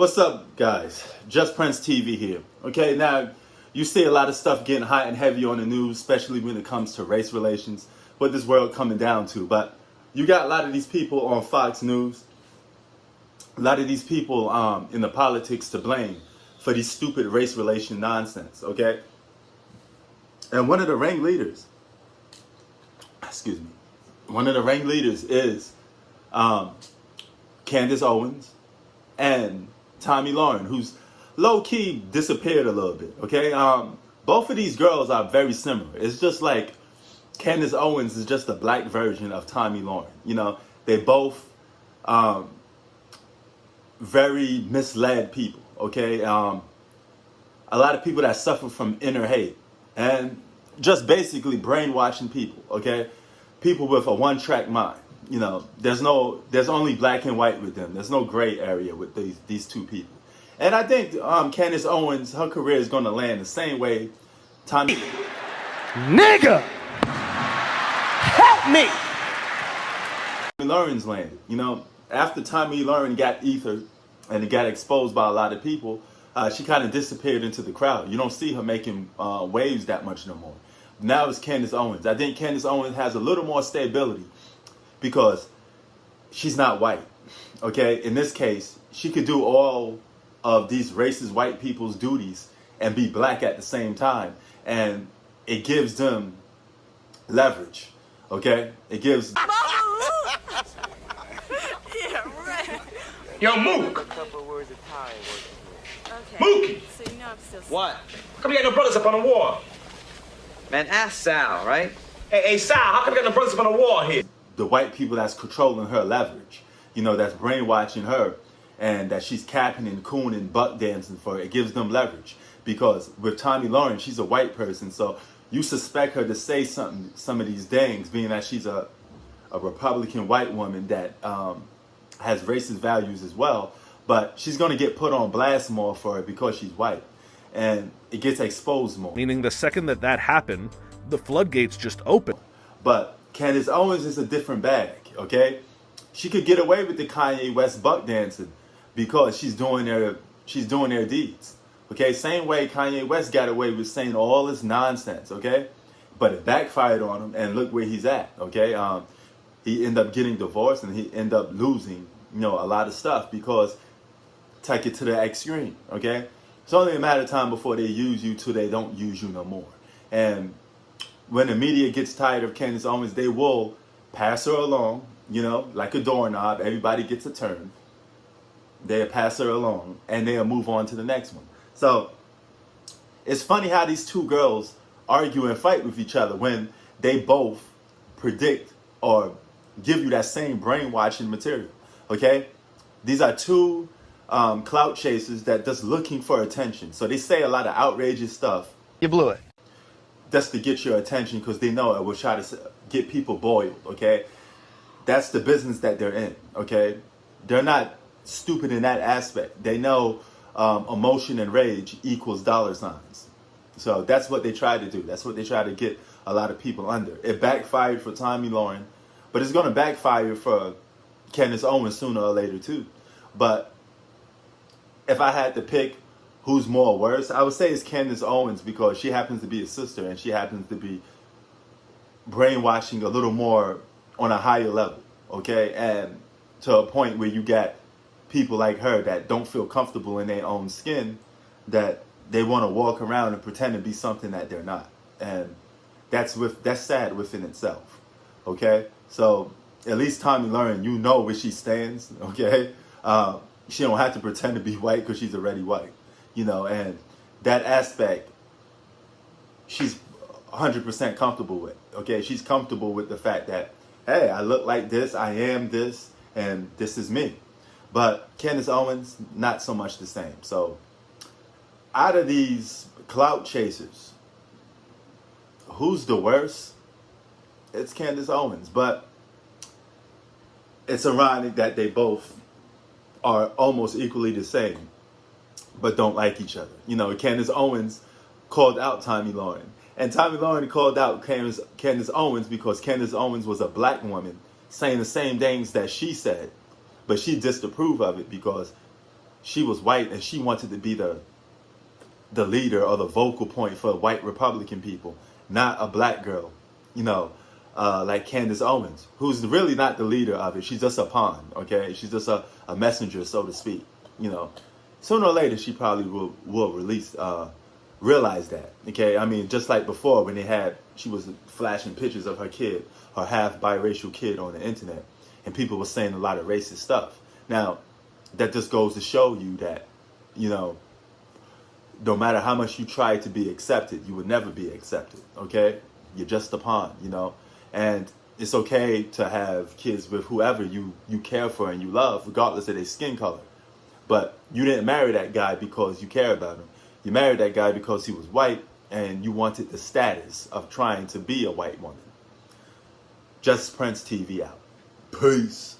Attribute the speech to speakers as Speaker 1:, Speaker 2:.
Speaker 1: What's up, guys? Just Prince TV here. Okay, now you see a lot of stuff getting hot and heavy on the news, especially when it comes to race relations, what this world coming down to. But you got a lot of these people on Fox News, a lot of these people in the politics to blame for these stupid race relation nonsense. Okay, and one of the ringleaders is Candace Owens and Tomi Lahren, who's low-key disappeared a little bit, okay? Both of these girls are very similar. It's just like Candace Owens is just a black version of Tomi Lahren. You know, they both very misled people, okay? A lot of people that suffer from inner hate and just basically brainwashing people, okay? People with a one-track mind. You know, there's only black and white with them. There's no gray area with these two people. And I think Candace Owens, her career is going to land the same way Tomi Lahren's landed. You know, after Tomi Lahren got ethered and it got exposed by a lot of people, she kind of disappeared into the crowd. You don't see her making waves that much no more. Now it's Candace Owens. I think Candace Owens has a little more stability because she's not white, okay? In this case, she could do all of these racist white people's duties and be black at the same time. And it gives them leverage, okay? It gives...
Speaker 2: Yeah, right.
Speaker 3: Yo, Mook!
Speaker 2: Okay.
Speaker 3: Mookie!
Speaker 2: So you know I'm still...
Speaker 4: What?
Speaker 3: How come you got no brothers up on the wall?
Speaker 4: Man, ask Sal, right?
Speaker 3: Hey, Sal, how come you got no brothers up on the wall here?
Speaker 1: The white people that's controlling her leverage, you know, that's brainwashing her and that she's capping and cooning, buck dancing for, it gives them leverage. Because with Tomi Lahren, she's a white person, so you suspect her to say something, some of these things, being that she's a Republican white woman that has racist values as well, but she's going to get put on blast more for it because she's white, and it gets exposed more.
Speaker 5: Meaning the second that happened, the floodgates just opened.
Speaker 1: But Candace Owens is a different bag, okay? She could get away with the Kanye West buck dancing because she's doing their deeds, okay? Same way Kanye West got away with saying all this nonsense, okay? But it backfired on him, and look where he's at, okay? He ended up getting divorced, and he ended up losing, you know, a lot of stuff because take it to the extreme, okay? It's only a matter of time before they use you till they don't use you no more. And when the media gets tired of Candace Owens, they will pass her along, you know, like a doorknob. Everybody gets a turn. They'll pass her along, and they'll move on to the next one. So it's funny how these two girls argue and fight with each other when they both predict or give you that same brainwashing material, okay? These are two clout chasers that just looking for attention. So they say a lot of outrageous stuff.
Speaker 4: You blew it.
Speaker 1: Just to get your attention because they know it will try to get people boiled, okay? That's the business that they're in, okay? They're not stupid in that aspect. They know emotion and rage equals dollar signs. So that's what they try to do. That's what they try to get a lot of people under. It backfired for Tomi Lahren, but it's going to backfire for Candace Owens sooner or later too. But if I had to pick who's more worse, I would say it's Candace Owens because she happens to be a sister and she happens to be brainwashing a little more on a higher level, okay? And to a point where you got people like her that don't feel comfortable in their own skin, that they want to walk around and pretend to be something that they're not. And that's sad within itself, okay? So at least Tomi Lahren, you know where she stands, okay? She don't have to pretend to be white because she's already white. You know, and that aspect, she's 100% comfortable with, okay? She's comfortable with the fact that, hey, I look like this, I am this, and this is me. But Candace Owens, not so much the same. So out of these clout chasers, who's the worst? It's Candace Owens. But it's ironic that they both are almost equally the same, but don't like each other. You know, Candace Owens called out Tomi Lahren. And Tomi Lahren called out Candace Owens because Candace Owens was a black woman saying the same things that she said, but she disapproved of it because she was white and she wanted to be the leader or the vocal point for white Republican people, not a black girl, you know, like Candace Owens, who's really not the leader of it. She's just a pawn, okay? She's just a messenger, so to speak, you know. Sooner or later, she probably will realize that, okay? I mean, just like before when she was flashing pictures of her kid, her half biracial kid on the internet, and people were saying a lot of racist stuff. Now, that just goes to show you that, you know, no matter how much you try to be accepted, you would never be accepted, okay? You're just a pawn, you know? And it's okay to have kids with whoever you care for and you love, regardless of their skin color. But you didn't marry that guy because you care about him. You married that guy because he was white and you wanted the status of trying to be a white woman. Just Prince TV out. Peace.